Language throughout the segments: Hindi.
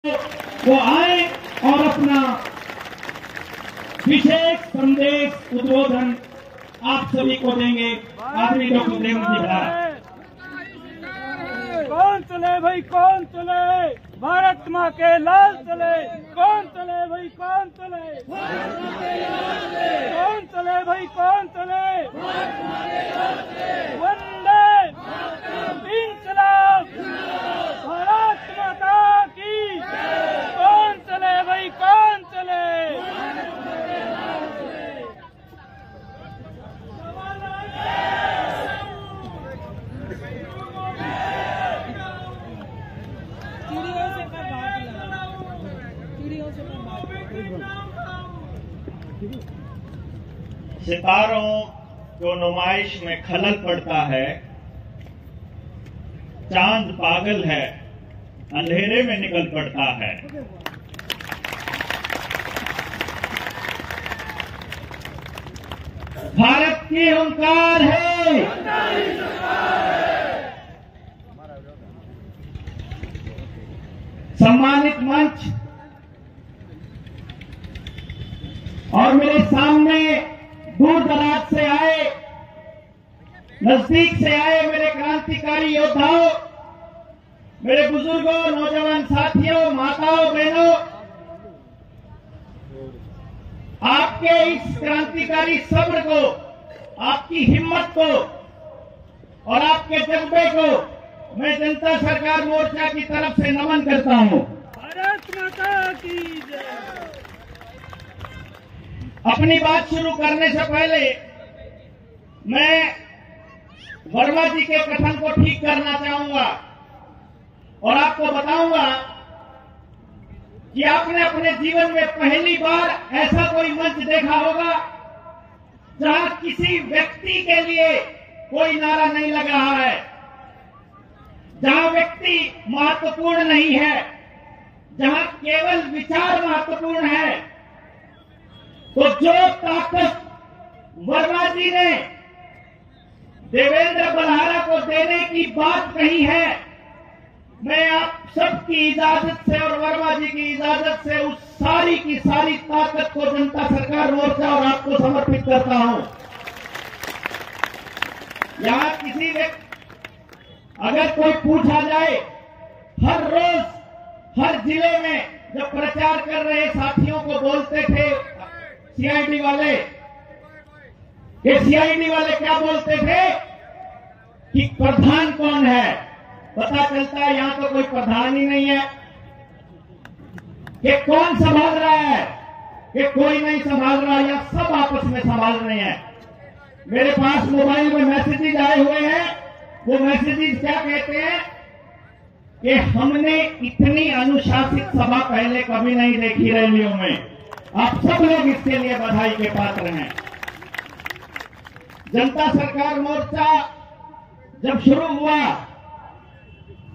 वो आए और अपना विशेष संदेश उद्बोधन आप सभी को देंगे। आदरणीय डॉक्टर रेवंत जी भराड़। कौन चले भाई कौन चले, भारत माँ के लाल चले। कौन चले भाई कौन चले, कौन चले भाई कौन चले। वंदे इंकलाब, भारत माता की। कौन चले भाई कौन चले। सितारों को नुमाइश में खलल पड़ता है, चांद पागल है अंधेरे में निकल पड़ता है। भारत की हुंकार है, सम्मानित मंच और मेरे सामने दूर दराज से आए, नजदीक से आए मेरे क्रांतिकारी योद्धाओं, मेरे बुजुर्गों, नौजवान साथियों, माताओं, बहनों, आपके इस क्रांतिकारी सब्र को, आपकी हिम्मत को और आपके जज्बे को मैं जनता सरकार मोर्चा की तरफ से नमन करता हूं। भारत माता की जय। अपनी बात शुरू करने से पहले मैं वर्मा जी के कथन को ठीक करना चाहूंगा और आपको बताऊंगा कि आपने अपने जीवन में पहली बार ऐसा कोई मंच देखा होगा जहां किसी व्यक्ति के लिए कोई नारा नहीं लग रहा है, जहां व्यक्ति महत्वपूर्ण नहीं है, जहां केवल विचार महत्वपूर्ण है। तो जो ताकत वर्मा जी ने देवेंद्र बलहारा को देने की बात कही है, मैं आप सबकी इजाजत से और वर्मा जी की इजाजत से उस सारी की सारी ताकत को जनता सरकार मोर्चा और आपको समर्पित करता हूं। यहां किसी व्यक्ति अगर कोई पूछा जाए, हर रोज हर जिले में जब प्रचार कर रहे साथियों को बोलते थे सीआईडी वाले, ये सीआईडी वाले क्या बोलते थे कि प्रधान कौन है। पता चलता है यहां तो कोई प्रधान ही नहीं है, कि कौन संभाल रहा है, कि कोई नहीं संभाल रहा, या सब आपस में संभाल रहे हैं। मेरे पास मोबाइल में मैसेजेस आए हुए हैं, वो मैसेजेस क्या कहते हैं कि हमने इतनी अनुशासित सभा पहले कभी नहीं देखी रैलियों में। आप सब लोग इसके लिए बधाई के पात्र हैं। जनता सरकार मोर्चा जब शुरू हुआ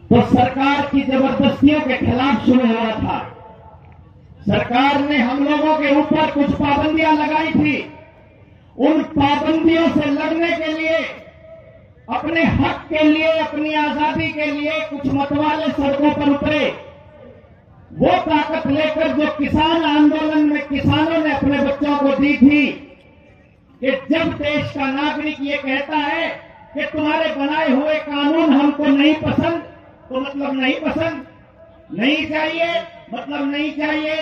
तो सरकार की जबरदस्तियों के खिलाफ शुरू हुआ था। सरकार ने हम लोगों के ऊपर कुछ पाबंदियां लगाई थी। उन पाबंदियों से लड़ने के लिए, अपने हक के लिए, अपनी आजादी के लिए कुछ मतवाले सड़कों पर उतरे। वो ताकत लेकर जो किसान आंदोलन में किसानों ने अपने बच्चों को दी थी कि जब देश का नागरिक ये कहता है कि तुम्हारे बनाए हुए कानून हमको नहीं पसंद, तो मतलब नहीं पसंद, नहीं चाहिए मतलब नहीं चाहिए,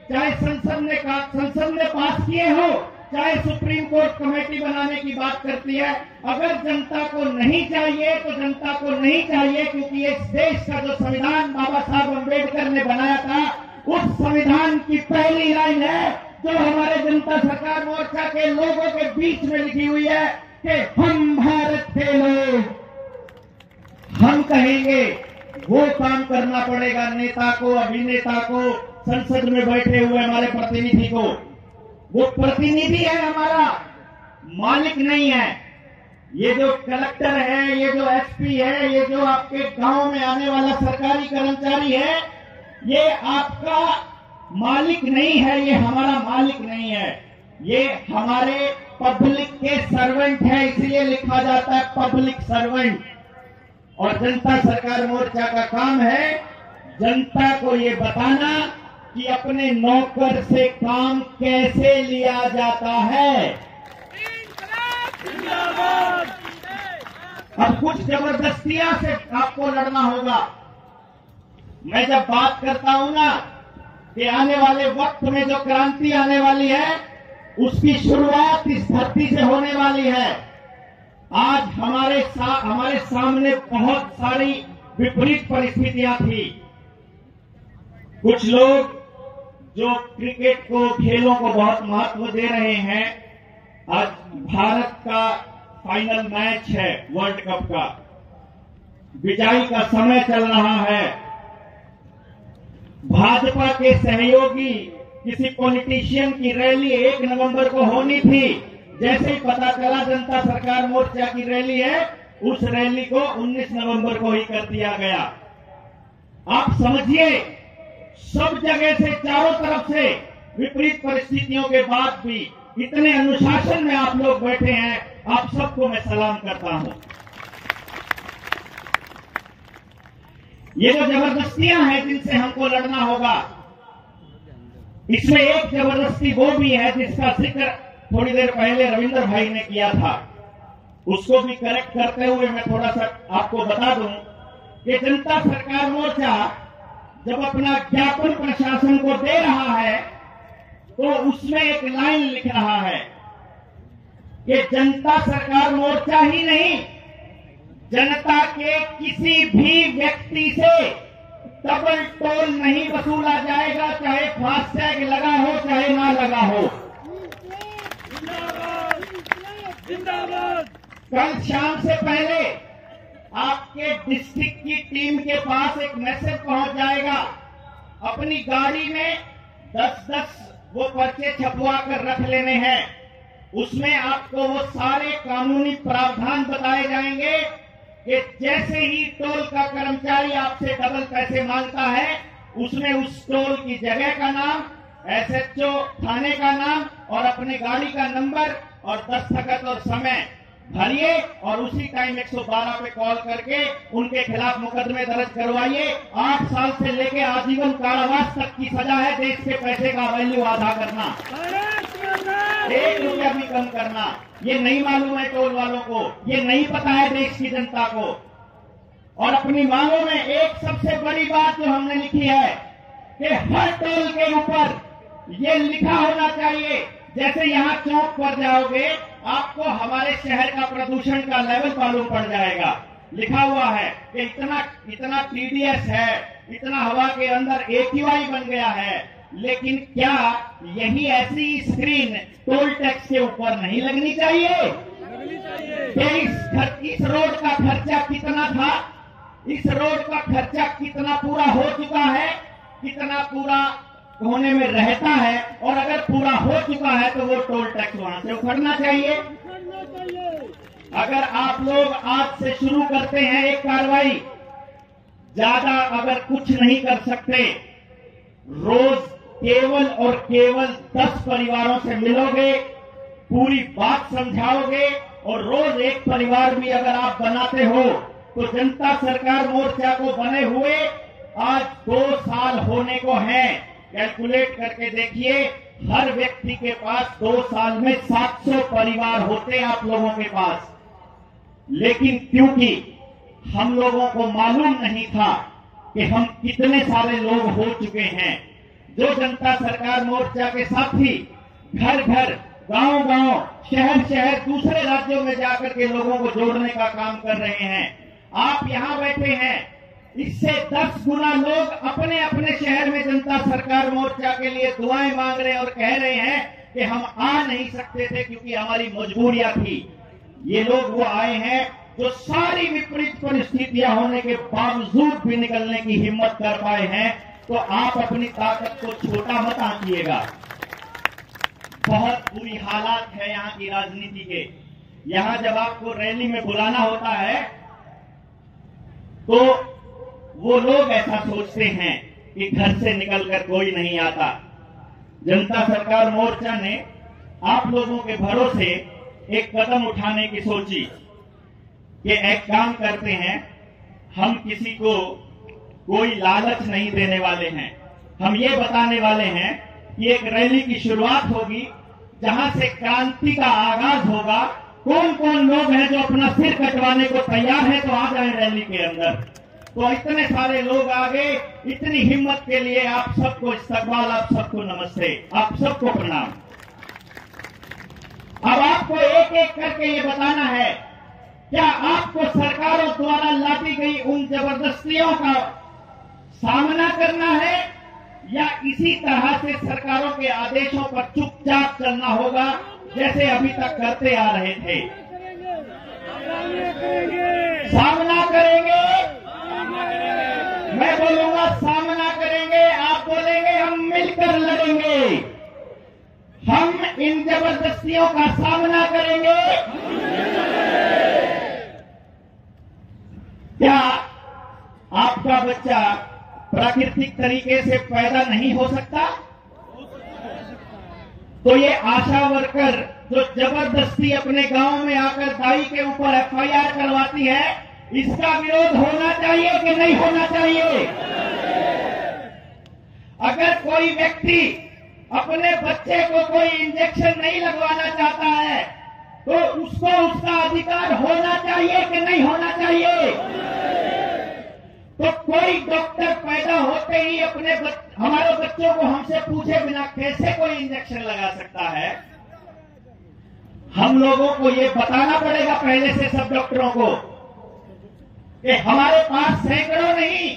चाहे संसद ने पास किए हो, चाहे सुप्रीम कोर्ट कमेटी बनाने की बात करती है। अगर जनता को नहीं चाहिए तो जनता को नहीं चाहिए, क्योंकि इस देश का जो संविधान बाबा साहब अम्बेडकर ने बनाया था, उस संविधान की पहली लाइन है जो हमारे जनता सरकार मोर्चा के लोगों के बीच में लिखी हुई है कि हम भारत के लोग, हम कहेंगे वो काम करना पड़ेगा नेता को, अभिनेता को, संसद में बैठे हुए हमारे प्रतिनिधि को। वो प्रतिनिधि है हमारा, मालिक नहीं है। ये जो कलेक्टर है, ये जो एसपी है, ये जो आपके गांव में आने वाला सरकारी कर्मचारी है, ये आपका मालिक नहीं है, ये हमारा मालिक नहीं है, ये हमारे पब्लिक के सर्वेंट है। इसलिए लिखा जाता है पब्लिक सर्वेंट। और जनता सरकार मोर्चा का काम है जनता को ये बताना कि अपने नौकर से काम कैसे लिया जाता है। अब कुछ जबरदस्तियां से आपको लड़ना होगा। मैं जब बात करता हूं ना कि आने वाले वक्त में जो क्रांति आने वाली है उसकी शुरुआत इस धरती से होने वाली है। आज हमारे सामने बहुत सारी विपरीत परिस्थितियां थी। कुछ लोग जो क्रिकेट को, खेलों को बहुत महत्व दे रहे हैं, आज भारत का फाइनल मैच है वर्ल्ड कप का, विदाई का समय चल रहा है। भाजपा के सहयोगी किसी पॉलिटिशियन की रैली 1 नवंबर को होनी थी, जैसे ही पता चला जनता सरकार मोर्चा की रैली है, उस रैली को 19 नवंबर को ही कर दिया गया। आप समझिए, सब जगह से, चारों तरफ से विपरीत परिस्थितियों के बाद भी इतने अनुशासन में आप लोग बैठे हैं, आप सबको मैं सलाम करता हूं। ये जो जबरदस्तियां हैं जिनसे हमको लड़ना होगा, इसमें एक जबरदस्ती वो भी है जिसका जिक्र थोड़ी देर पहले रविंद्र भाई ने किया था। उसको भी करेक्ट करते हुए मैं थोड़ा सा आपको बता दूं कि जनता सरकार मोर्चा जब अपना ज्ञापन प्रशासन को दे रहा है तो उसमें एक लाइन लिख रहा है कि जनता सरकार मोर्चा ही नहीं, जनता के किसी भी व्यक्ति से डबल टोल नहीं वसूला जाएगा, चाहे फास्टैग लगा हो चाहे ना लगा हो। कल शाम से पहले आपके डिस्ट्रिक्ट की टीम के पास एक मैसेज पहुंच जाएगा। अपनी गाड़ी में 10-10 वो पर्चे छपवा कर रख लेने हैं। उसमें आपको वो सारे कानूनी प्रावधान बताए जाएंगे कि जैसे ही टोल का कर्मचारी आपसे डबल पैसे मांगता है, उसमें उस टोल की जगह का नाम, एसएचओ थाने का नाम और अपने गाड़ी का नंबर और दस्तखत और समय भरिए और उसी टाइम 112 पे कॉल करके उनके खिलाफ मुकदमे दर्ज करवाइए। 8 साल से लेकर आजीवन कारावास तक की सजा है। देश के पैसे का वैल्यू आधा करना, 1 रुपया भी कम करना। ये नहीं मालूम है टोल वालों को, ये नहीं पता है देश की जनता को। और अपनी मांगों में एक सबसे बड़ी बात जो हमने लिखी है कि हर टोल के ऊपर ये लिखा होना चाहिए, जैसे यहाँ चौक पर जाओगे आपको हमारे शहर का प्रदूषण का लेवल मालूम पड़ जाएगा। लिखा हुआ है कि इतना टीडीएस है, इतना हवा के अंदर AQI बन गया है। लेकिन क्या यही ऐसी स्क्रीन टोल टैक्स के ऊपर नहीं लगनी चाहिए? इस रोड का खर्चा कितना था, इस रोड का खर्चा कितना पूरा हो चुका है, कितना पूरा होने में रहता है, और अगर पूरा हो चुका है तो वो टोल टैक्स वहां से उखड़ना चाहिए। अगर आप लोग आज से शुरू करते हैं एक कार्रवाई, ज्यादा अगर कुछ नहीं कर सकते, रोज केवल और केवल 10 परिवारों से मिलोगे, पूरी बात समझाओगे और रोज एक परिवार भी अगर आप बनाते हो तो जनता सरकार मोर्चा को बने हुए आज 2 साल होने को हैं। कैलकुलेट करके देखिए, हर व्यक्ति के पास 2 साल में 700 परिवार होते आप लोगों के पास। लेकिन क्योंकि हम लोगों को मालूम नहीं था कि हम कितने सारे लोग हो चुके हैं, जो जनता सरकार मोर्चा के साथी घर घर, गांव गांव, शहर शहर, दूसरे राज्यों में जाकर के लोगों को जोड़ने का काम कर रहे हैं। आप यहां बैठे हैं, इससे 10 गुना लोग अपने अपने शहर में जनता सरकार मोर्चा के लिए दुआएं मांग रहे हैं और कह रहे हैं कि हम आ नहीं सकते थे क्योंकि हमारी मजबूरियां थी। ये लोग वो आए हैं जो सारी विपरीत परिस्थितियां होने के बावजूद भी निकलने की हिम्मत कर पाए हैं। तो आप अपनी ताकत को छोटा मत आंकिएगा। बहुत बुरी हालात है यहाँ की राजनीति के। यहाँ जब आपको रैली में बुलाना होता है तो वो लोग ऐसा सोचते हैं कि घर से निकलकर कोई नहीं आता। जनता सरकार मोर्चा ने आप लोगों के भरोसे एक कदम उठाने की सोची कि एक काम करते हैं, हम किसी को कोई लालच नहीं देने वाले हैं। हम ये बताने वाले हैं कि एक रैली की शुरुआत होगी जहां से क्रांति का आगाज होगा। कौन कौन लोग हैं जो अपना सिर कटवाने को तैयार है तो आ जाए रैली के अंदर। तो इतने सारे लोग आ गए, इतनी हिम्मत के लिए आप सबको इस्तकबाल, आप सबको नमस्ते, आप सबको प्रणाम। अब आपको एक एक करके ये बताना है, क्या आपको सरकारों द्वारा लादी गई उन जबरदस्तियों का सामना करना है या इसी तरह से सरकारों के आदेशों पर चुपचाप चलना होगा जैसे अभी तक करते आ रहे थे? सामना करेंगे। मैं बोलूंगा सामना करेंगे, आप बोलेंगे हम मिलकर लड़ेंगे। हम इन जबरदस्तियों का सामना करेंगे। क्या आपका बच्चा प्राकृतिक तरीके से पैदा नहीं हो सकता? तो ये आशा वर्कर जो जबरदस्ती अपने गांव में आकर दाई के ऊपर एफआईआर करवाती है, इसका विरोध होना चाहिए कि नहीं होना चाहिए? अगर कोई व्यक्ति अपने बच्चे को कोई इंजेक्शन नहीं लगवाना चाहता है तो उसको उसका अधिकार होना चाहिए कि नहीं होना चाहिए? तो कोई डॉक्टर पैदा होते ही हमारे बच्चों को हमसे पूछे बिना कैसे कोई इंजेक्शन लगा सकता है? हम लोगों को ये बताना पड़ेगा पहले से सब डॉक्टरों को कि हमारे पास सैकड़ों नहीं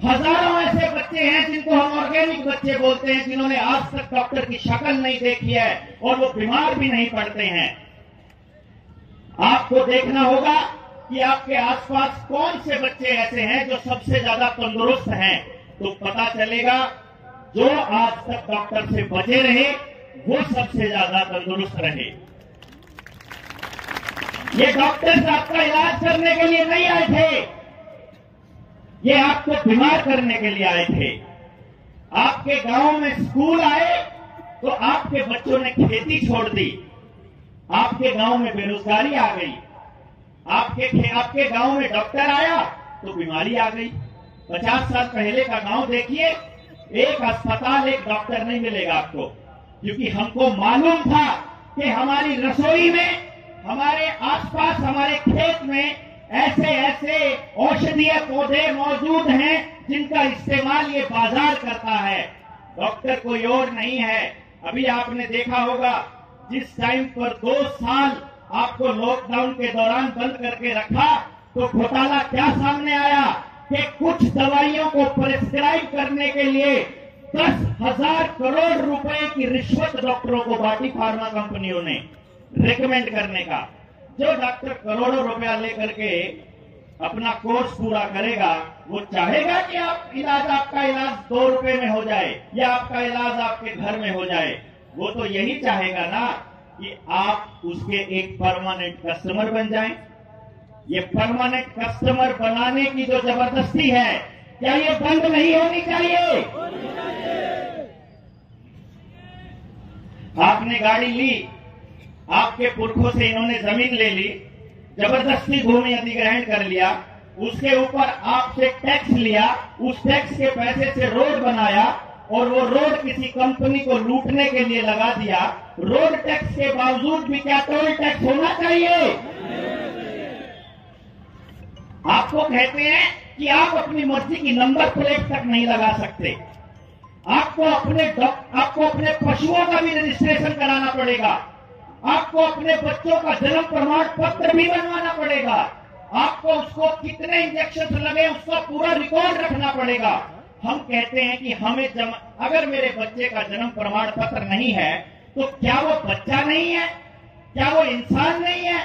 हजारों ऐसे बच्चे हैं जिनको हम ऑर्गेनिक बच्चे बोलते हैं, जिन्होंने आज तक डॉक्टर की शक्ल नहीं देखी है और वो बीमार भी नहीं पड़ते हैं। आपको देखना होगा कि आपके आसपास कौन से बच्चे ऐसे हैं जो सबसे ज्यादा तंदुरुस्त हैं, तो पता चलेगा जो आज तक डॉक्टर से बचे रहे वो सबसे ज्यादा तंदुरुस्त रहे। ये डॉक्टर्स आपका इलाज करने के लिए नहीं आए थे, ये आपको बीमार करने के लिए आए थे। आपके गांव में स्कूल आए तो आपके बच्चों ने खेती छोड़ दी, आपके गांव में बेरोजगारी आ गई, आपके गांव में डॉक्टर आया तो बीमारी आ गई। 50 साल पहले का गांव देखिए, एक अस्पताल एक डॉक्टर नहीं मिलेगा आपको, क्योंकि हमको मालूम था कि हमारी रसोई में, हमारे आसपास, हमारे खेत में ऐसे ऐसे औषधीय पौधे मौजूद हैं जिनका इस्तेमाल ये बाजार करता है, डॉक्टर कोई और नहीं है। अभी आपने देखा होगा जिस टाइम पर 2 साल आपको लॉकडाउन के दौरान बंद करके रखा तो घोटाला क्या सामने आया कि कुछ दवाइयों को प्रिस्क्राइब करने के लिए 10,000 करोड़ रुपए की रिश्वत डॉक्टरों को बांटी फार्मा कंपनियों ने रिकमेंड करने का। जो डॉक्टर करोड़ों रुपया लेकर के अपना कोर्स पूरा करेगा वो चाहेगा कि आपका इलाज 2 रुपए में हो जाए या आपका इलाज आपके घर में हो जाए। वो तो यही चाहेगा ना कि आप उसके एक परमानेंट कस्टमर बन जाएं। ये परमानेंट कस्टमर बनाने की जो जबरदस्ती है, क्या ये बंद नहीं होनी चाहिए? आपने गाड़ी ली, आपके पुरखों से इन्होंने जमीन ले ली, जबरदस्ती भूमि अधिग्रहण कर लिया, उसके ऊपर आपसे टैक्स लिया, उस टैक्स के पैसे से रोड बनाया और वो रोड किसी कंपनी को लूटने के लिए लगा दिया। रोड टैक्स के बावजूद भी क्या टोल टैक्स होना चाहिए? आपको कहते हैं कि आप अपनी मर्जी की नंबर प्लेट तक नहीं लगा सकते, आपको अपने पशुओं का भी रजिस्ट्रेशन कराना पड़ेगा, आपको अपने बच्चों का जन्म प्रमाण पत्र भी बनवाना पड़ेगा, आपको उसको कितने इंजेक्शन लगे उसका पूरा रिकॉर्ड रखना पड़ेगा। हम कहते हैं कि अगर मेरे बच्चे का जन्म प्रमाण पत्र नहीं है तो क्या वो बच्चा नहीं है? क्या वो इंसान नहीं है?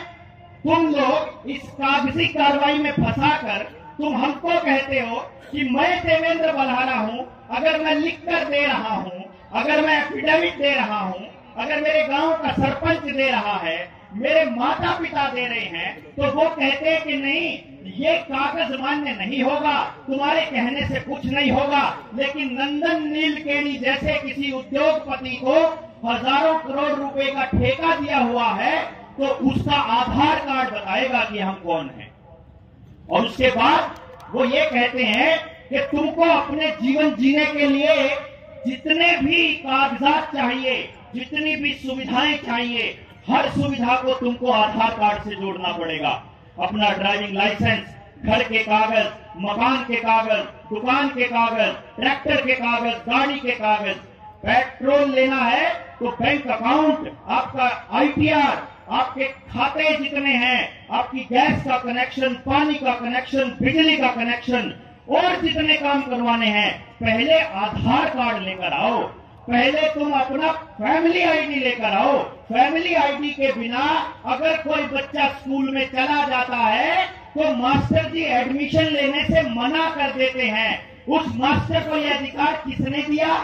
तुम लोग इस कागजी कार्रवाई में फंसाकर तुम हमको कहते हो कि मैं देवेंद्र बलहारा हूं, अगर मैं लिख कर दे रहा हूं, अगर मैं एफिडेविट दे रहा हूं, अगर मेरे गांव का सरपंच दे रहा है, मेरे माता पिता दे रहे हैं, तो वो कहते हैं कि नहीं ये कागज मान्य नहीं होगा, तुम्हारे कहने से कुछ नहीं होगा। लेकिन नंदन नीलकेणी जैसे किसी उद्योगपति को हजारों करोड़ रुपए का ठेका दिया हुआ है तो उसका आधार कार्ड बताएगा कि हम कौन हैं, और उसके बाद वो ये कहते हैं कि तुमको अपने जीवन जीने के लिए जितने भी कागजात चाहिए, जितनी भी सुविधाएं चाहिए, हर सुविधा को तुमको आधार कार्ड से जोड़ना पड़ेगा। अपना ड्राइविंग लाइसेंस, घर के कागज, मकान के कागज, दुकान के कागज, ट्रैक्टर के कागज, गाड़ी के कागज, पेट्रोल लेना है तो बैंक अकाउंट, आपका ITR, आपके खाते जितने हैं, आपकी गैस का कनेक्शन, पानी का कनेक्शन, बिजली का कनेक्शन और जितने काम करवाने हैं, पहले आधार कार्ड लेकर आओ। पहले तुम अपना फैमिली आईडी लेकर आओ। फैमिली आईडी के बिना अगर कोई बच्चा स्कूल में चला जाता है तो मास्टर जी एडमिशन लेने से मना कर देते हैं। उस मास्टर को यह अधिकार किसने दिया?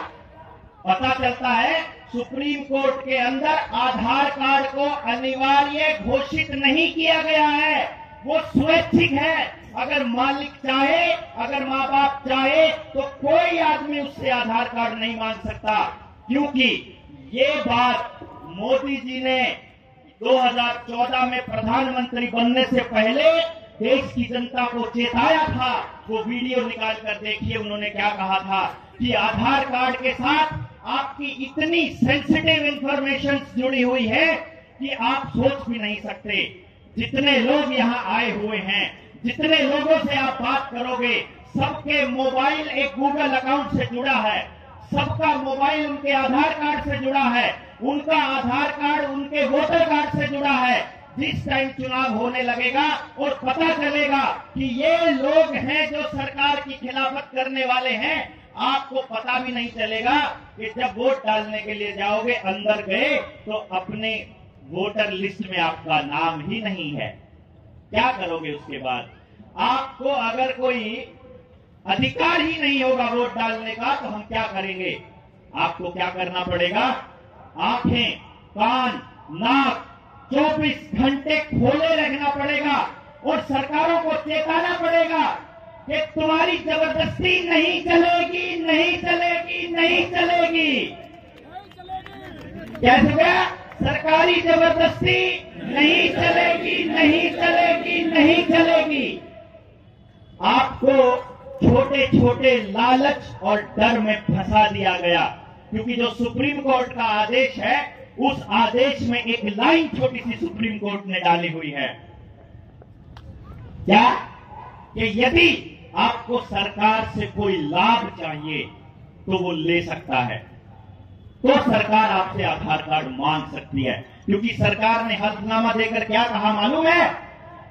पता चलता है सुप्रीम कोर्ट के अंदर आधार कार्ड को अनिवार्य घोषित नहीं किया गया है, वो स्वैच्छिक है। अगर मालिक चाहे, अगर माँ बाप चाहे तो कोई आदमी उससे आधार कार्ड नहीं मांग सकता, क्योंकि ये बात मोदी जी ने 2014 में प्रधानमंत्री बनने से पहले देश की जनता को चेताया था। वो वीडियो निकाल कर देखिए, उन्होंने क्या कहा था कि आधार कार्ड के साथ आपकी इतनी सेंसिटिव इंफॉर्मेशन जुड़ी हुई है कि आप सोच भी नहीं सकते। जितने लोग यहाँ आए हुए हैं, जितने लोगों से आप बात करोगे, सबके मोबाइल एक गूगल अकाउंट से जुड़ा है, सबका मोबाइल उनके आधार कार्ड से जुड़ा है, उनका आधार कार्ड उनके वोटर कार्ड से जुड़ा है। जिस टाइम चुनाव होने लगेगा और पता चलेगा कि ये लोग हैं जो सरकार की खिलाफत करने वाले हैं, आपको पता भी नहीं चलेगा कि जब वोट डालने के लिए जाओगे, अंदर गए तो अपने वोटर लिस्ट में आपका नाम ही नहीं है। क्या करोगे उसके बाद? आपको अगर कोई अधिकार ही नहीं होगा वोट डालने का तो हम क्या करेंगे? आपको क्या करना पड़ेगा? आंखें, कान, नाक 24 घंटे खोले रखना पड़ेगा और सरकारों को चेताना पड़ेगा कि तुम्हारी जबरदस्ती नहीं चलेगी, नहीं चलेगी, नहीं चलेगी। कैसे गया? सरकारी जबरदस्ती नहीं चलेगी, नहीं चलेगी, नहीं चलेगी। आपको छोटे छोटे लालच और डर में फंसा दिया गया, क्योंकि जो सुप्रीम कोर्ट का आदेश है, उस आदेश में एक लाइन छोटी सी सुप्रीम कोर्ट ने डाली हुई है। क्या? कि यदि आपको सरकार से कोई लाभ चाहिए तो वो ले सकता है, तो सरकार आपसे आधार कार्ड मांग सकती है। क्योंकि सरकार ने हल्फनामा देकर क्या कहा मालूम है?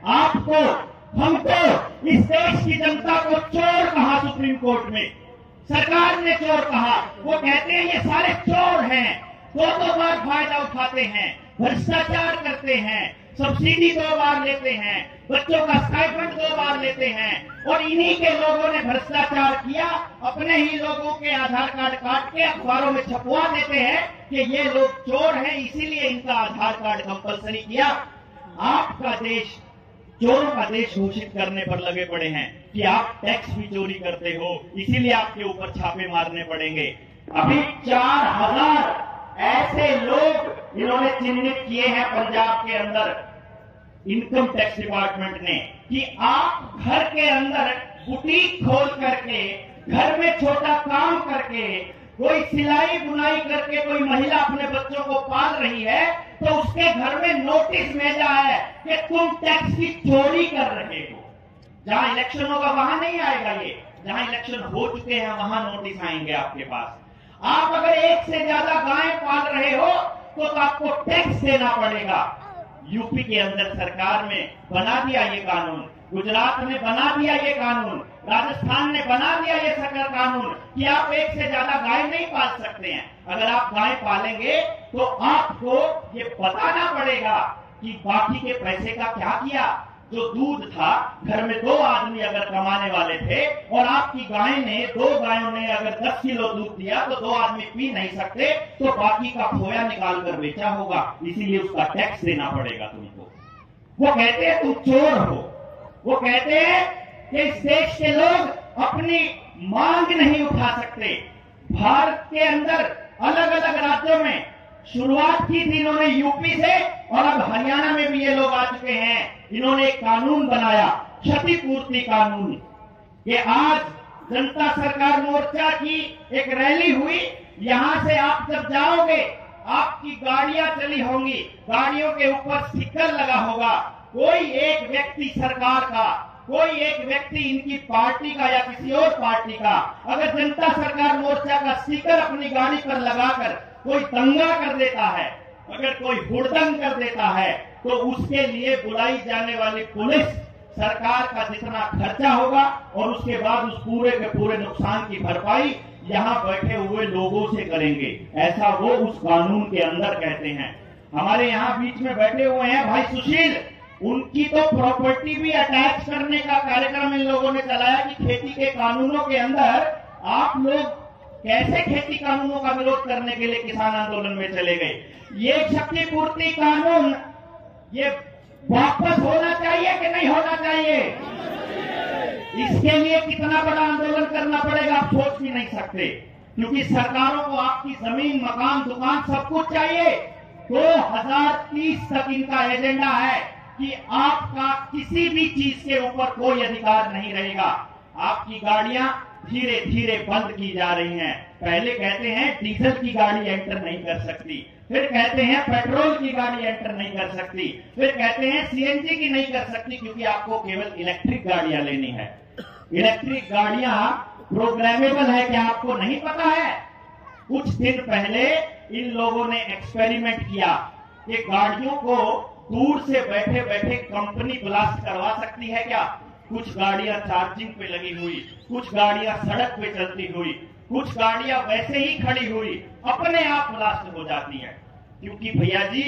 आपको, हमको, इस देश की जनता को चोर कहा सुप्रीम कोर्ट में। सरकार ने चोर कहा। वो कहते हैं ये सारे चोर हैं, दो बार फायदा उठाते हैं, भ्रष्टाचार करते हैं, सब्सिडी 2 बार लेते हैं, बच्चों का स्टाइपेंड 2 बार लेते हैं, और इन्हीं के लोगों ने भ्रष्टाचार किया, अपने ही लोगों के आधार कार्ड काट के अखबारों में छपवा देते हैं कि ये लोग चोर हैं, इसीलिए इनका आधार कार्ड कंपलसरी किया। आपका देश चोरों का देश घोषित करने पर लगे पड़े हैं कि आप टैक्स भी चोरी करते हो, इसीलिए आपके ऊपर छापे मारने पड़ेंगे। अभी 4000 ऐसे लोग इन्होंने चिन्हित किए हैं पंजाब के अंदर, इनकम टैक्स डिपार्टमेंट ने, कि आप घर के अंदर बुटीक खोल करके, घर में छोटा काम करके, कोई सिलाई बुनाई करके कोई महिला अपने बच्चों को पाल रही है, तो उसके घर में नोटिस भेजा है कि तुम टैक्स की चोरी कर रहे हो। जहां इलेक्शन होगा वहां नहीं आएगा ये, जहां इलेक्शन हो चुके हैं वहां नोटिस आएंगे आपके पास। आप अगर 1 से ज्यादा गाय पाल रहे हो तो आपको टैक्स देना पड़ेगा। यूपी के अंदर सरकार में बना दिया ये कानून, गुजरात ने बना दिया ये कानून, राजस्थान ने बना दिया ये सरकार कानून कि आप 1 से ज्यादा गाय नहीं पाल सकते हैं। अगर आप गाय पालेंगे तो आपको ये बताना पड़ेगा कि बाकी के पैसे का क्या किया। जो दूध था, घर में 2 आदमी अगर कमाने वाले थे और आपकी गाय ने, 2 गायों ने अगर 10 किलो दूध दिया तो 2 आदमी पी नहीं सकते, तो बाकी का खोया निकाल कर बेचा होगा, इसीलिए उसका टैक्स देना पड़ेगा तुमको। वो कहते हैं तुम चोर हो। वो कहते हैं कि इस देश के लोग अपनी मांग नहीं उठा सकते। भारत के अंदर अलग अलग राज्यों में शुरुआत की थी इन्होंने यूपी से, और अब हरियाणा में भी ये लोग आ चुके हैं। इन्होंने एक कानून बनाया, क्षतिपूर्ति कानून, कि आज जनता सरकार मोर्चा की एक रैली हुई। यहां से आप जब जाओगे, आपकी गाड़ियां चली होंगी, गाड़ियों के ऊपर स्टिकर लगा होगा। कोई एक व्यक्ति सरकार का, कोई एक व्यक्ति इनकी पार्टी का या किसी और पार्टी का अगर जनता सरकार मोर्चा का स्टिकर अपनी गाड़ी पर लगाकर कोई दंगा कर देता है, अगर कोई हुड़दंग कर देता है, तो उसके लिए बुलाई जाने वाली पुलिस सरकार का जितना खर्चा होगा और उसके बाद उस पूरे के पूरे नुकसान की भरपाई यहां बैठे हुए लोगों से करेंगे। ऐसा वो उस कानून के अंदर कहते हैं। हमारे यहां बीच में बैठे हुए हैं भाई सुशील, उनकी तो प्रॉपर्टी भी अटैच करने का कार्यक्रम इन लोगों ने चलाया कि खेती के कानूनों के अंदर आप लोग कैसे खेती कानूनों का विरोध करने के लिए किसान आंदोलन में चले गए। ये क्षतिपूर्ति कानून ये वापस होना चाहिए कि नहीं होना चाहिए? इसके लिए कितना बड़ा आंदोलन करना पड़ेगा आप सोच भी नहीं सकते, क्योंकि सरकारों को आपकी जमीन, मकान, दुकान सब कुछ चाहिए। 2030 तक इनका एजेंडा है कि आपका किसी भी चीज के ऊपर कोई अधिकार नहीं रहेगा। आपकी गाड़ियां धीरे धीरे बंद की जा रही हैं। पहले कहते हैं डीजल की गाड़ी एंटर नहीं कर सकती, फिर कहते हैं पेट्रोल की गाड़ी एंटर नहीं कर सकती, फिर कहते हैं सीएनजी की नहीं कर सकती क्योंकि आपको केवल इलेक्ट्रिक गाड़ियां लेनी है। इलेक्ट्रिक गाड़ियां प्रोग्रामेबल है, क्या आपको नहीं पता है? कुछ दिन पहले इन लोगों ने एक्सपेरिमेंट किया कि गाड़ियों को दूर से बैठे बैठे कंपनी ब्लास्ट करवा सकती है क्या? कुछ गाड़ियां चार्जिंग पे लगी हुई, कुछ गाड़ियां सड़क पे चलती हुई, कुछ गाड़ियां वैसे ही खड़ी हुई अपने आप ब्लास्ट हो जाती हैं। क्योंकि भैया जी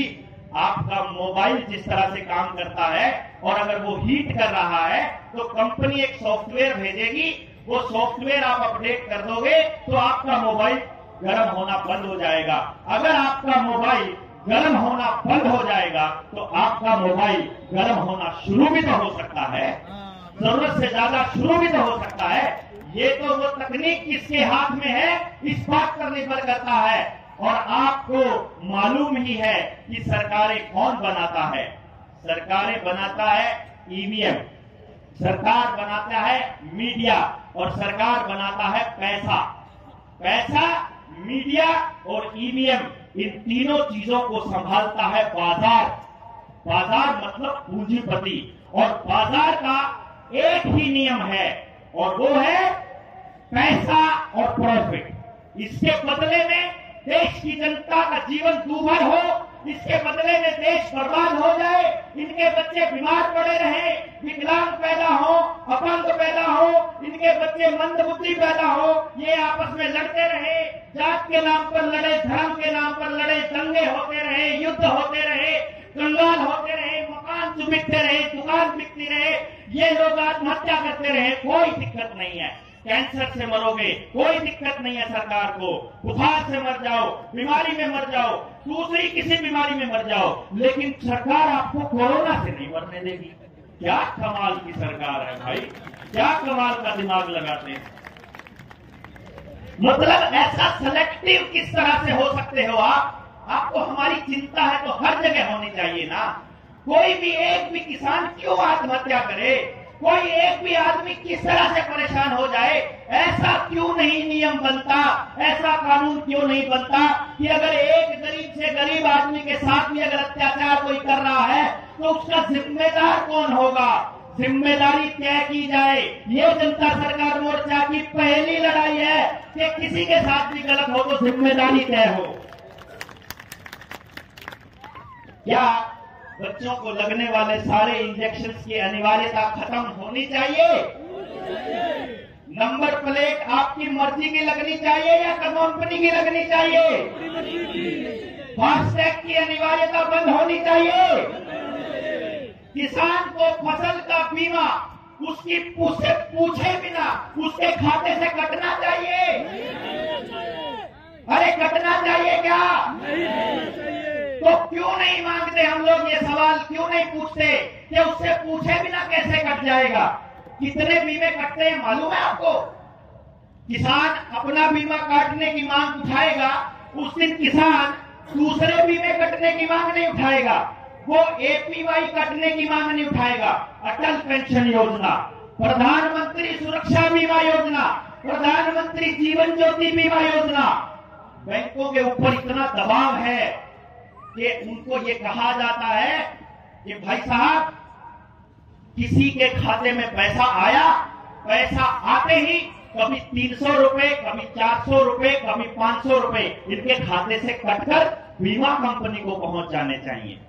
आपका मोबाइल जिस तरह से काम करता है और अगर वो हीट कर रहा है तो कंपनी एक सॉफ्टवेयर भेजेगी, वो सॉफ्टवेयर आप अपडेट कर दोगे तो आपका मोबाइल गर्म होना बंद हो जाएगा। अगर आपका मोबाइल गर्म होना बंद हो जाएगा तो आपका मोबाइल गर्म होना शुरू भी तो हो सकता है, जरूरत से ज्यादा शुरू भी तो हो सकता है। ये तो वो तकनीक किसके हाथ में है इस बात पर निर्भर करता है। और आपको मालूम ही है कि सरकारें कौन बनाता है। सरकारें बनाता है ईवीएम, सरकार बनाता है मीडिया और सरकार बनाता है पैसा। पैसा, मीडिया और ईवीएम, इन तीनों चीजों को संभालता है बाजार। बाजार मतलब पूंजीपति, और बाजार का एक ही नियम है और वो है पैसा और प्रॉफिट। इसके बदले में देश की जनता का जीवन दूभर हो, इसके बदले में देश बर्बाद हो जाए, इनके बच्चे बीमार पड़े रहे, विकलांग पैदा हो, अपंग पैदा हो, इनके बच्चे मंदबुद्धि पैदा हो, ये आपस में लड़ते रहे, जात के नाम पर लड़े, धर्म के नाम पर लड़े, दंगे होते रहे, युद्ध होते रहे, कंगाल होते रहे, मकान बिकते रहे, दुकान बिकती रहे, ये लोग आत्महत्या करते रहे, कोई दिक्कत नहीं है। कैंसर से मरोगे कोई दिक्कत नहीं है सरकार को, बुखार से मर जाओ, बीमारी में मर जाओ, दूसरी किसी बीमारी में मर जाओ, लेकिन सरकार आपको कोरोना से नहीं मरने देगी। क्या कमाल की सरकार है भाई, क्या कमाल का दिमाग लगाते हैं। मतलब ऐसा सेलेक्टिव किस तरह से हो सकते हो आप? आपको हमारी चिंता है तो हर जगह होनी चाहिए ना। कोई भी एक भी किसान क्यों आत्महत्या करे, कोई एक भी आदमी किस तरह से परेशान हो जाए, ऐसा क्यों नहीं नियम बनता, ऐसा कानून क्यों नहीं बनता कि अगर एक गरीब से गरीब आदमी के साथ भी अगर अत्याचार कोई कर रहा है तो उसका जिम्मेदार कौन होगा, जिम्मेदारी तय की जाए। ये जनता सरकार मोर्चा की पहली लड़ाई है कि किसी के साथ भी गलत हो तो जिम्मेदारी तय हो। क्या बच्चों को लगने वाले सारे इंजेक्शन की अनिवार्यता खत्म होनी चाहिए? नंबर प्लेट आपकी मर्जी की लगनी चाहिए या कंपनी की लगनी चाहिए? फास्टैग की अनिवार्यता बंद होनी चाहिए। किसान को फसल का बीमा उसकी पूछे बिना उसके खाते से कटना चाहिए। अरे कटना चाहिए क्या? तो क्यों नहीं मांगते हम लोग ये सवाल, क्यों नहीं पूछते कि उससे पूछे बिना कैसे कट जाएगा? कितने बीमे कटते हैं मालूम है आपको? किसान अपना बीमा काटने की मांग उठाएगा, उस दिन किसान दूसरे बीमे कटने की मांग नहीं उठाएगा, वो एपीवाई कटने की मांग नहीं उठाएगा। अटल पेंशन योजना, प्रधानमंत्री सुरक्षा बीमा योजना, प्रधानमंत्री जीवन ज्योति बीमा योजना। बैंकों के ऊपर इतना दबाव है कि उनको ये कहा जाता है कि भाई साहब, किसी के खाते में पैसा आया, पैसा आते ही कभी 300 रुपए, कभी 400 रुपए, कभी 500 रुपए इनके खाते से कटकर बीमा कंपनी को पहुंच जाने चाहिए।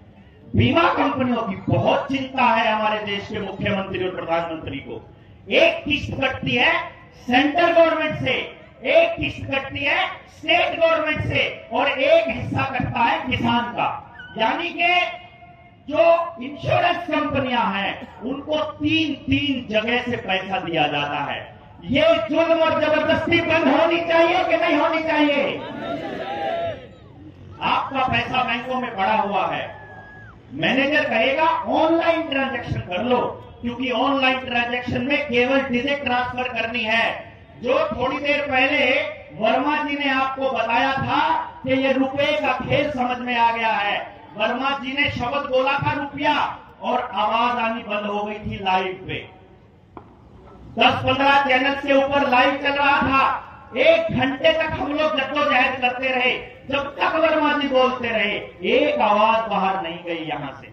बीमा कंपनियों की बहुत चिंता है हमारे देश के मुख्यमंत्री और प्रधानमंत्री को। एक किस्त कटती है सेंट्रल गवर्नमेंट से, एक किस्त कटती है स्टेट गवर्नमेंट से, और एक हिस्सा कटता है किसान का। यानी कि जो इंश्योरेंस कंपनियां हैं उनको तीन जगह से पैसा दिया जाता है। ये जुल्म और जबरदस्ती बंद होनी चाहिए कि नहीं होनी चाहिए? आपका पैसा बैंकों में पड़ा हुआ है, मैनेजर कहेगा ऑनलाइन ट्रांजैक्शन कर लो, क्योंकि ऑनलाइन ट्रांजैक्शन में केवल डिजिट ट्रांसफर करनी है। जो थोड़ी देर पहले वर्मा जी ने आपको बताया था कि ये रुपए का खेल समझ में आ गया है। वर्मा जी ने शब्द बोला था रुपया, और आवाज आनी बंद हो गई थी लाइव पे। 10-15 चैनल के ऊपर लाइव चल रहा था। 1 घंटे तक हम लोग जद्दोजहद करते रहे, जब तक वर्मा जी बोलते रहे, एक आवाज बाहर नहीं गई यहां से।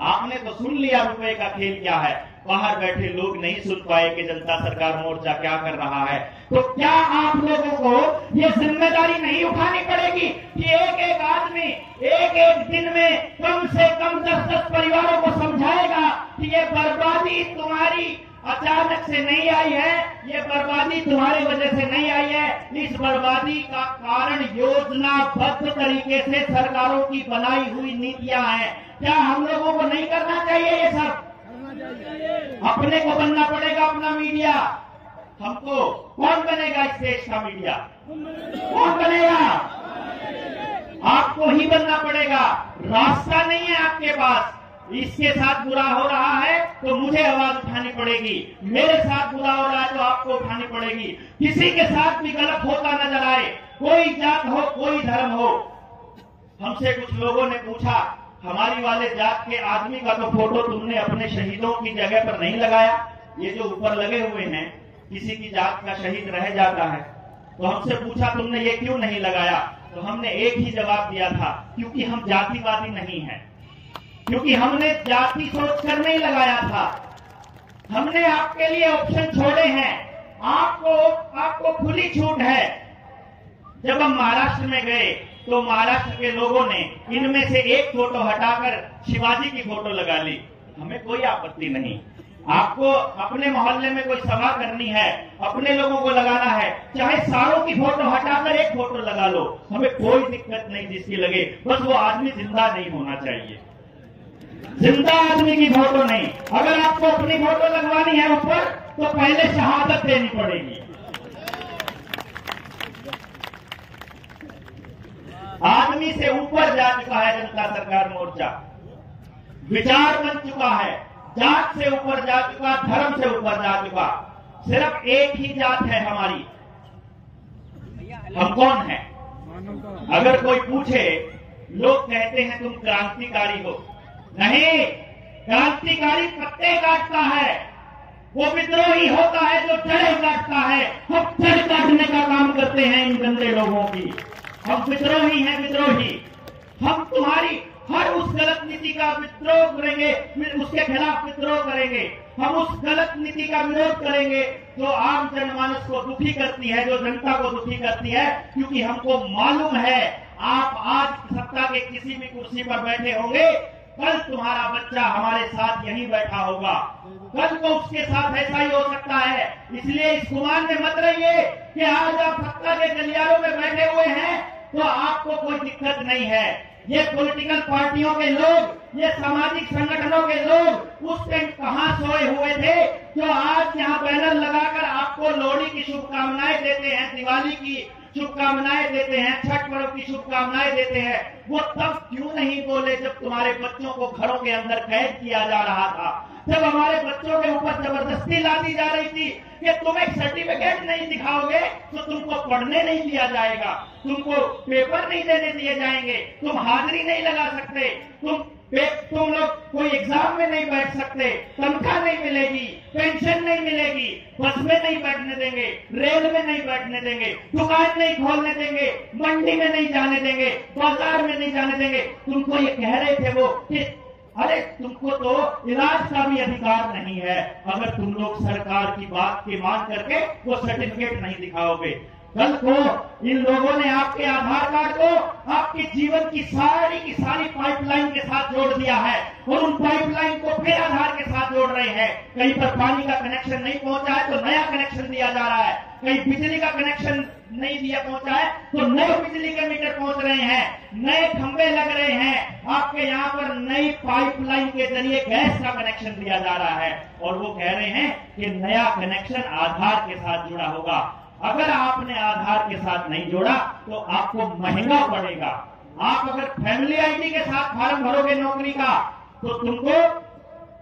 आपने तो सुन लिया रुपए का खेल क्या है, बाहर बैठे लोग नहीं सुन पाए कि जनता सरकार मोर्चा क्या कर रहा है। तो क्या आप लोगों को ये जिम्मेदारी नहीं उठानी पड़ेगी कि एक एक आदमी एक एक दिन में कम से कम 10-10 परिवारों को समझाएगा कि ये बर्बादी तुम्हारी अचानक से नहीं आई है, ये बर्बादी तुम्हारी वजह से नहीं आई है। इस बर्बादी का कारण योजनाबद्ध तरीके से सरकारों की बनाई हुई नीतियां हैं। क्या हम लोगों को नहीं करना चाहिए ये सब? अपने को बनना पड़ेगा अपना मीडिया। हमको कौन बनेगा इस देश का मीडिया? कौन बनेगा? आपको ही बनना पड़ेगा। रास्ता नहीं है आपके पास। इसके साथ बुरा हो रहा है तो मुझे आवाज उठानी पड़ेगी, मेरे साथ बुरा हो रहा है तो आपको उठानी पड़ेगी। किसी के साथ भी गलत होता नजर आए, कोई जात हो कोई धर्म हो। हमसे कुछ लोगों ने पूछा, हमारी वाले जात के आदमी का तो फोटो तुमने अपने शहीदों की जगह पर नहीं लगाया, ये जो ऊपर लगे हुए हैं, किसी की जात का शहीद रह जाता है तो हमसे पूछा तुमने ये क्यों नहीं लगाया? तो हमने एक ही जवाब दिया था, क्योंकि हम जातिवादी नहीं हैं, क्योंकि हमने जाति सोचकर नहीं लगाया था। हमने आपके लिए ऑप्शन छोड़े हैं। आपको खुली छूट है। जब हम महाराष्ट्र में गए तो महाराष्ट्र के लोगों ने इनमें से एक फोटो हटाकर शिवाजी की फोटो लगा ली। हमें कोई आपत्ति नहीं। आपको अपने मोहल्ले में कोई सभा करनी है, अपने लोगों को लगाना है, चाहे सारों की फोटो हटाकर एक फोटो लगा लो, हमें कोई दिक्कत नहीं जिसकी लगे, बस वो आदमी जिंदा नहीं होना चाहिए। जिंदा आदमी की फोटो नहीं। अगर आपको अपनी फोटो लगवानी है ऊपर तो पहले शहादत देनी पड़ेगी। आदमी से ऊपर जा चुका है जनता सरकार मोर्चा। विचार बन चुका है, जात से ऊपर जा चुका, धर्म से ऊपर जा चुका। सिर्फ एक ही जात है हमारी। हम कौन है? अगर कोई पूछे, लोग कहते हैं तुम क्रांतिकारी हो। नहीं, क्रांतिकारी पत्ते काटता है, वो विद्रोही होता है जो जड़ें काटता है। हम जड़ काटने का काम करते हैं इन गंदे लोगों की। हम विद्रोही हैं, विद्रोही। हम तुम्हारी हर उस गलत नीति का विद्रोह करेंगे, उसके खिलाफ विद्रोह करेंगे। हम उस गलत नीति का विरोध करेंगे जो आम जनमानस को दुखी करती है, जो जनता को दुखी करती है, क्योंकि हमको मालूम है आप आज सत्ता के किसी भी कुर्सी पर बैठे होंगे, कल तुम्हारा बच्चा हमारे साथ यहीं बैठा होगा, कल को उसके साथ ऐसा ही हो सकता है। इसलिए इस गुमान में मत रहिए कि आज आप सत्ता के गलियारों में बैठे हुए हैं तो आपको कोई दिक्कत नहीं है। ये पॉलिटिकल पार्टियों के लोग, ये सामाजिक संगठनों के लोग उस दिन कहां सोए हुए थे जो आज यहाँ बैनर लगाकर आपको लोहड़ी की शुभकामनाएं देते हैं, दिवाली की शुभकामनाएं देते हैं, छठ पर्व की शुभकामनाएं देते हैं। वो तब क्यों नहीं बोले जब तुम्हारे बच्चों को घरों के अंदर कैद किया जा रहा था, जब हमारे बच्चों के ऊपर जबरदस्ती ला दी जा रही थी कि तुम एक सर्टिफिकेट नहीं दिखाओगे तो तुमको पढ़ने नहीं दिया जाएगा, तुमको पेपर नहीं देने दिए जाएंगे, तुम हाजिरी नहीं लगा सकते, तुम तुम लोग कोई एग्जाम में नहीं बैठ सकते, तनख्वाह नहीं मिलेगी, पेंशन नहीं मिलेगी, बस में नहीं बैठने देंगे, रेल में नहीं बैठने देंगे, दुकान नहीं खोलने देंगे, मंडी में नहीं जाने देंगे, बाजार में नहीं जाने देंगे। तुमको ये कह रहे थे वो कि अरे तुमको तो इलाज का भी अधिकार नहीं है अगर तुम लोग सरकार की बात की मान करके वो सर्टिफिकेट नहीं दिखाओगे। कल को इन लोगों ने आपके आधार कार्ड को आपके जीवन की सारी पाइपलाइन के साथ जोड़ दिया है और उन पाइपलाइन को फिर आधार के साथ जोड़ रहे हैं। कहीं पर पानी का कनेक्शन नहीं पहुंचा है तो नया कनेक्शन दिया जा रहा है, कहीं बिजली का कनेक्शन नहीं दिया पहुंचा है तो नए बिजली के मीटर पहुंच रहे हैं, नए खंभे लग रहे हैं, आपके यहाँ पर नई पाइपलाइन के जरिए गैस का कनेक्शन दिया जा रहा है और वो कह रहे हैं कि नया कनेक्शन आधार के साथ जुड़ा होगा। अगर आपने आधार के साथ नहीं जोड़ा तो आपको महंगा पड़ेगा। आप अगर फैमिली आईडी के साथ फॉर्म भरोगे नौकरी का तो तुमको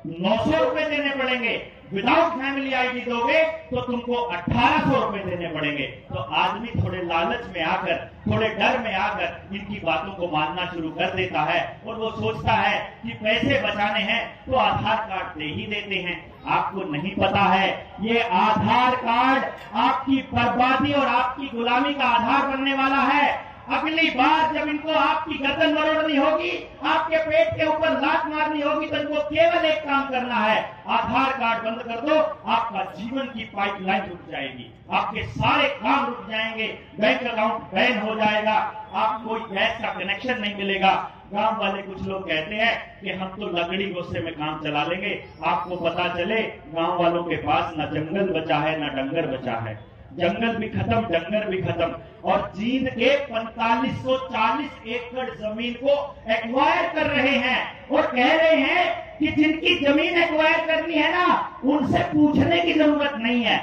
900 रुपए देने पड़ेंगे, विदाउट फैमिली आईडी दोगे तो तुमको 1800 रुपए देने पड़ेंगे। तो आदमी थोड़े लालच में आकर, थोड़े डर में आकर इनकी बातों को मानना शुरू कर देता है और वो सोचता है कि पैसे बचाने हैं तो आधार कार्ड दे ही देते हैं। आपको नहीं पता है ये आधार कार्ड आपकी बर्बादी और आपकी गुलामी का आधार बनने वाला है। अगली बार जब इनको आपकी गर्दन मरोड़नी होगी, आपके पेट के ऊपर लात मारनी होगी तो इनको केवल एक काम करना है, आधार कार्ड बंद कर दो, आपका जीवन की पाइपलाइन रुक जाएगी, आपके सारे काम रुक जाएंगे, बैंक अकाउंट बैन हो जाएगा, आपको गैस का कनेक्शन नहीं मिलेगा। गांव वाले कुछ लोग कहते हैं कि हम तो लकड़ी गोसे में काम चला लेंगे। आपको पता चले गांव वालों के पास न जंगल बचा है न डंगर बचा है, जंगल भी खत्म, डंगर भी खत्म। और जींद के 4540 एकड़ जमीन को एक्वायर कर रहे हैं और कह रहे हैं कि जिनकी जमीन एक्वायर करनी है ना उनसे पूछने की जरूरत नहीं है।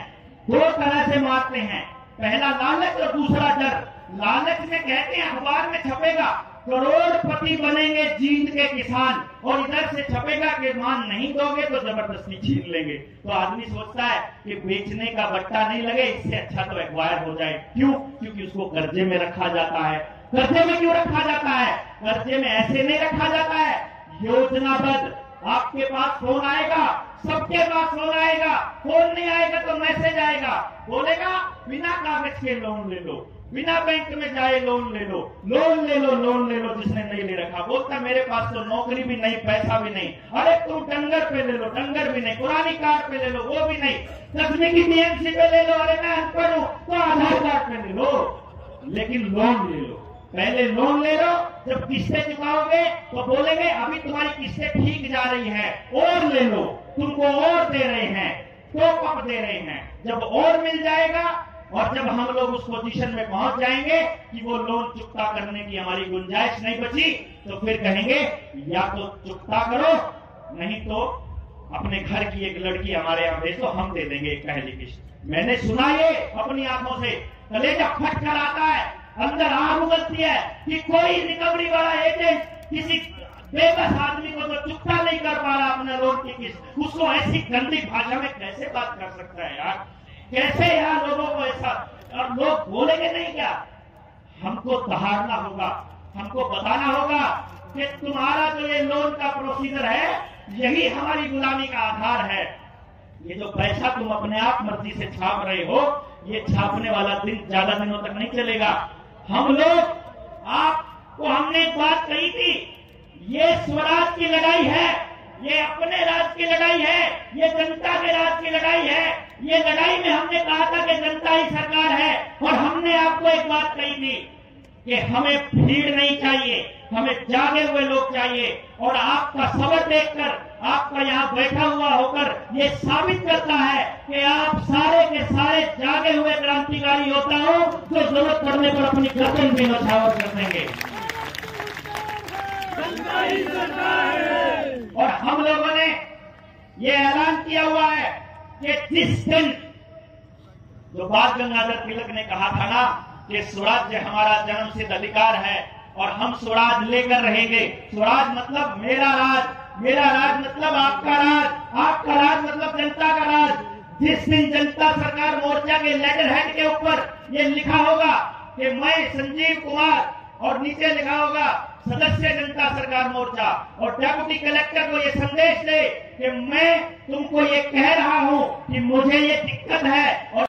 दो तरह से मारते हैं, पहला लालच और दूसरा डर। लालच में कहते हैं अखबार में छपेगा करोड़पति बनेंगे जींद के किसान, और इधर से छपेगा कि मान नहीं दोगे तो जबरदस्ती छीन लेंगे। तो आदमी सोचता है कि बेचने का बट्टा नहीं लगे, इससे अच्छा तो एक्वायर हो जाए। क्यों? क्योंकि उसको कर्जे में रखा जाता है। कर्जे में क्यों रखा जाता है? कर्जे में ऐसे नहीं रखा जाता है, योजनाबद्ध। आपके पास फोन आएगा, सबके पास फोन आएगा, फोन नहीं आएगा तो मैसेज आएगा, बोलेगा बिना कागज के लोन ले लो, बिना बैंक में जाए लोन ले लो, लोन ले लो, लोन ले लो। जिसने नहीं ले रखा बोलता मेरे पास तो नौकरी भी नहीं, पैसा भी नहीं। अरे तुम डंगर पे ले लो, डंगर भी नहीं, पुरानी कार पे ले लो, वो भी नहीं, 10वीं की बीएमसी पे ले लो, अरे मैं अनपढ़ हूं तो आधार कार्ड पे ले लो, लेकिन लोन ले लो। पहले लोन ले लो, जब किस्तें चुकाओगे तो बोलेंगे अभी तुम्हारी किस्तें ठीक जा रही है, और ले लो, तुमको और दे रहे हैं, टॉप अप दे रहे हैं। जब और मिल जाएगा और जब हम लोग उस पोजीशन में पहुंच जाएंगे कि वो लोन चुकता करने की हमारी गुंजाइश नहीं बची, तो फिर कहेंगे या तो चुकता करो, नहीं तो अपने घर की एक लड़की हमारे यहाँ भेजो, हम दे देंगे एक पहली किस्त। मैंने सुना ये अपनी आंखों से, कलेजा फट कर आता है, अंदर आग उगलती है कि कोई रिकवरी वाला एजेंट किसी बेबस आदमी को तो चुकता नहीं कर पा रहा अपने लोन की किस्त, उसको ऐसी गंदी भाषा में कैसे बात कर सकता है यार? कैसे यार लोगों को ऐसा? और लोग बोलेंगे नहीं क्या? हमको दहाड़ना होगा, हमको बताना होगा कि तुम्हारा जो ये लोन का प्रोसीजर है यही हमारी गुलामी का आधार है। ये जो पैसा तुम अपने आप मर्जी से छाप रहे हो, ये छापने वाला दिन ज्यादा दिनों तक नहीं चलेगा। हम लोग, आपको हमने एक बात कही थी, ये स्वराज की लड़ाई है, ये अपने राज की लड़ाई है, ये जनता के राज की लड़ाई है। ये लड़ाई में हमने कहा था कि जनता ही सरकार है, और हमने आपको एक बात कही थी कि हमें भीड़ नहीं चाहिए, हमें जागे हुए लोग चाहिए। और आपका सबर देखकर, आपका यहाँ बैठा हुआ होकर ये साबित करता है कि आप सारे के सारे जागे हुए क्रांतिकारी योद्धा हो जो जरूरत पड़ने पर अपनी गर्दन भी नौछावर कर देंगे। और हम लोगों ने ये ऐलान किया हुआ है कि जिस दिन जो बाल गंगाधर तिलक ने कहा था ना कि स्वराज्य हमारा जन्मसिद्ध अधिकार है और हम स्वराज लेकर रहेंगे। स्वराज मतलब मेरा राज, मेरा राज मतलब आपका राज, आपका राज मतलब जनता का राज। जिस दिन जनता सरकार मोर्चा के लेटर हेड के ऊपर ये लिखा होगा कि मैं संजीव कुमार, और नीचे लिखा होगा सदस्य जनता सरकार मोर्चा और डेप्यूटी कलेक्टर को ये संदेश दे कि मैं तुमको ये कह रहा हूं कि मुझे ये दिक्कत है और